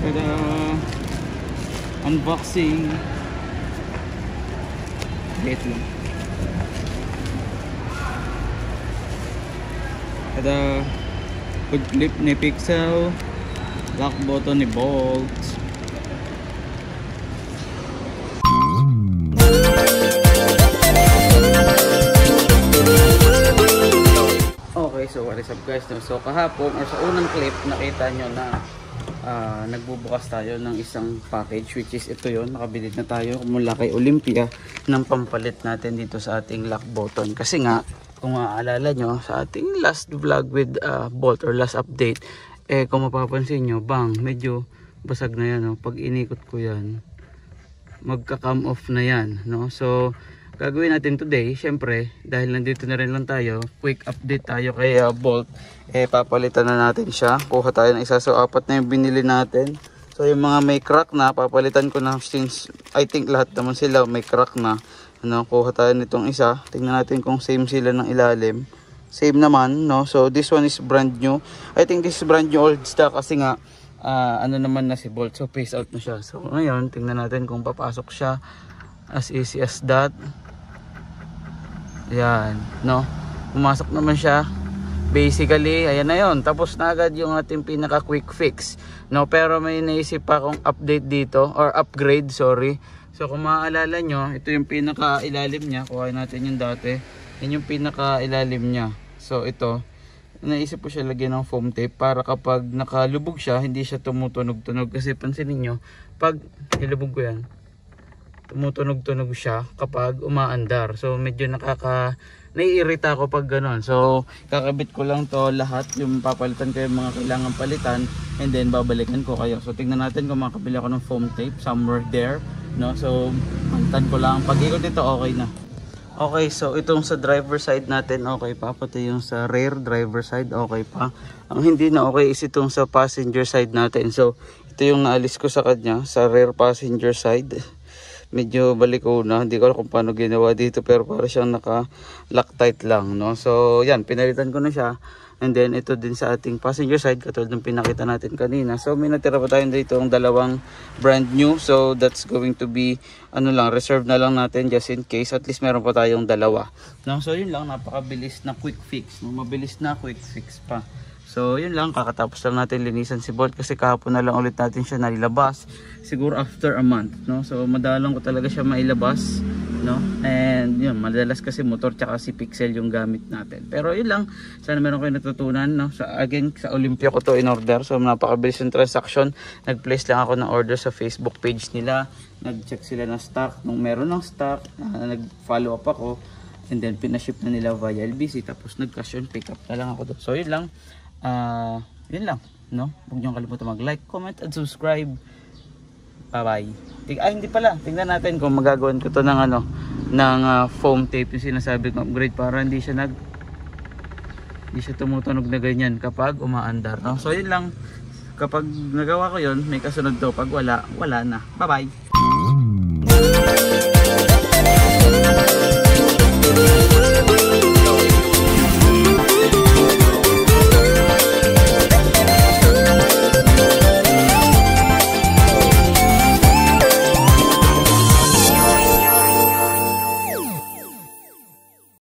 Tada! Unboxing. Wait lang. Tada! Hood clip ni Pixel. Lock button ni Bolt. Okay, so what is up guys? So kahapon or sa unang clip nakita nyo na nagbubukas tayo ng isang package, which is ito yon. Nakabili na tayo mula kay Olympia ng pampalit natin dito sa ating lock button. Kasi nga kung maaalala nyo sa ating last vlog with Bolt or last update, kung mapapansin nyo, medyo basag na yan, no? Pag inikot ko yan magka-come off na yan, no? So gagawin natin today, syempre dahil nandito na rin lang tayo, quick update tayo kay Bolt. Papalitan na natin siya. Kuha tayo ng isa, so 4 na yung binili natin. So yung mga may crack na, papalitan ko na, since I think lahat naman sila may crack na, ano, kuha tayo nitong isa. Tingnan natin kung same sila ng ilalim. Same naman, no? So this one is brand new. I think this is brand new old stock kasi nga ano naman na si Bolt, so phase out na siya. So ngayon tingnan natin kung papasok siya. As easy as that. Yan, no? Pumasok naman siya. Basically, ayan na yon. Tapos na agad yung ating pinaka quick fix, no? Pero may naisip pa akong update dito, or upgrade, sorry. So kung maaalala nyo, ito yung pinaka ilalim niya. Kuhain natin yung dati. Yan yung pinaka ilalim niya. So ito, naisip ko siya lagyan ng foam tape para kapag nakalubog siya, hindi siya tumutunog-tunog. Kasi pansinin nyo, pag nilubog ko yan, tumutunog-tunog siya kapag umaandar. So medyo naiirita ako pag gano'n. So kakabit ko lang to lahat, yung papalitan ko yung mga kailangan palitan, and then babalikan ko kayo. So tingnan natin kung makabili ako ng foam tape somewhere there, no? So palitan ko lang. Pag ikot nito okay na. Okay, so itong sa driver side natin okay pa, pati yung sa rear driver side okay pa. Ang hindi na okay is itong sa passenger side natin. So ito yung naalis ko sa kanya, sa rear passenger side. Medyo baliko na, hindi ko alam kung paano ginawa dito, pero para siyang naka-Loctite lang, no? So yan, pinalitan ko na siya. And then ito din sa ating passenger side, katulad ng pinakita natin kanina. So may natira pa tayo dito ang dalawang brand new. So that's going to be ano lang, reserve na lang natin just in case. At least meron pa tayong dalawa, no? So yun lang, napakabilis na quick fix, no? Mabilis na quick fix pa. So yun lang, kakatapos lang natin linisan si Bolt kasi kahapon na lang ulit natin siya nailabas, siguro after a month, no? So madalang ko talaga siya mailabas, no? And yun, madalas kasi motor tsaka si Pixel yung gamit natin. Pero yun lang, sana meron kayo natutunan, no? So again, sa Olympia ko to in order. So napakabilis yung transaction. Nag-place lang ako ng order sa Facebook page nila. Nag-check sila ng stock. Nung meron ng stock, nag-follow up ako. And then pinaship na nila via LBC. Tapos nag-cash on pick up na lang ako doon. So yun lang. Yun lang, no? Huwag niyong kalimutan mag-like, comment, and subscribe. Bye-bye. Hindi pala. Tingnan natin kung magagawan ko to ng ano, ng foam tape yung sinasabi kong upgrade para hindi siya tumutunog na ganyan kapag umaandar, no? So yun lang. Kapag nagawa ko yun, may kasunod to. Pag wala na. Bye-bye.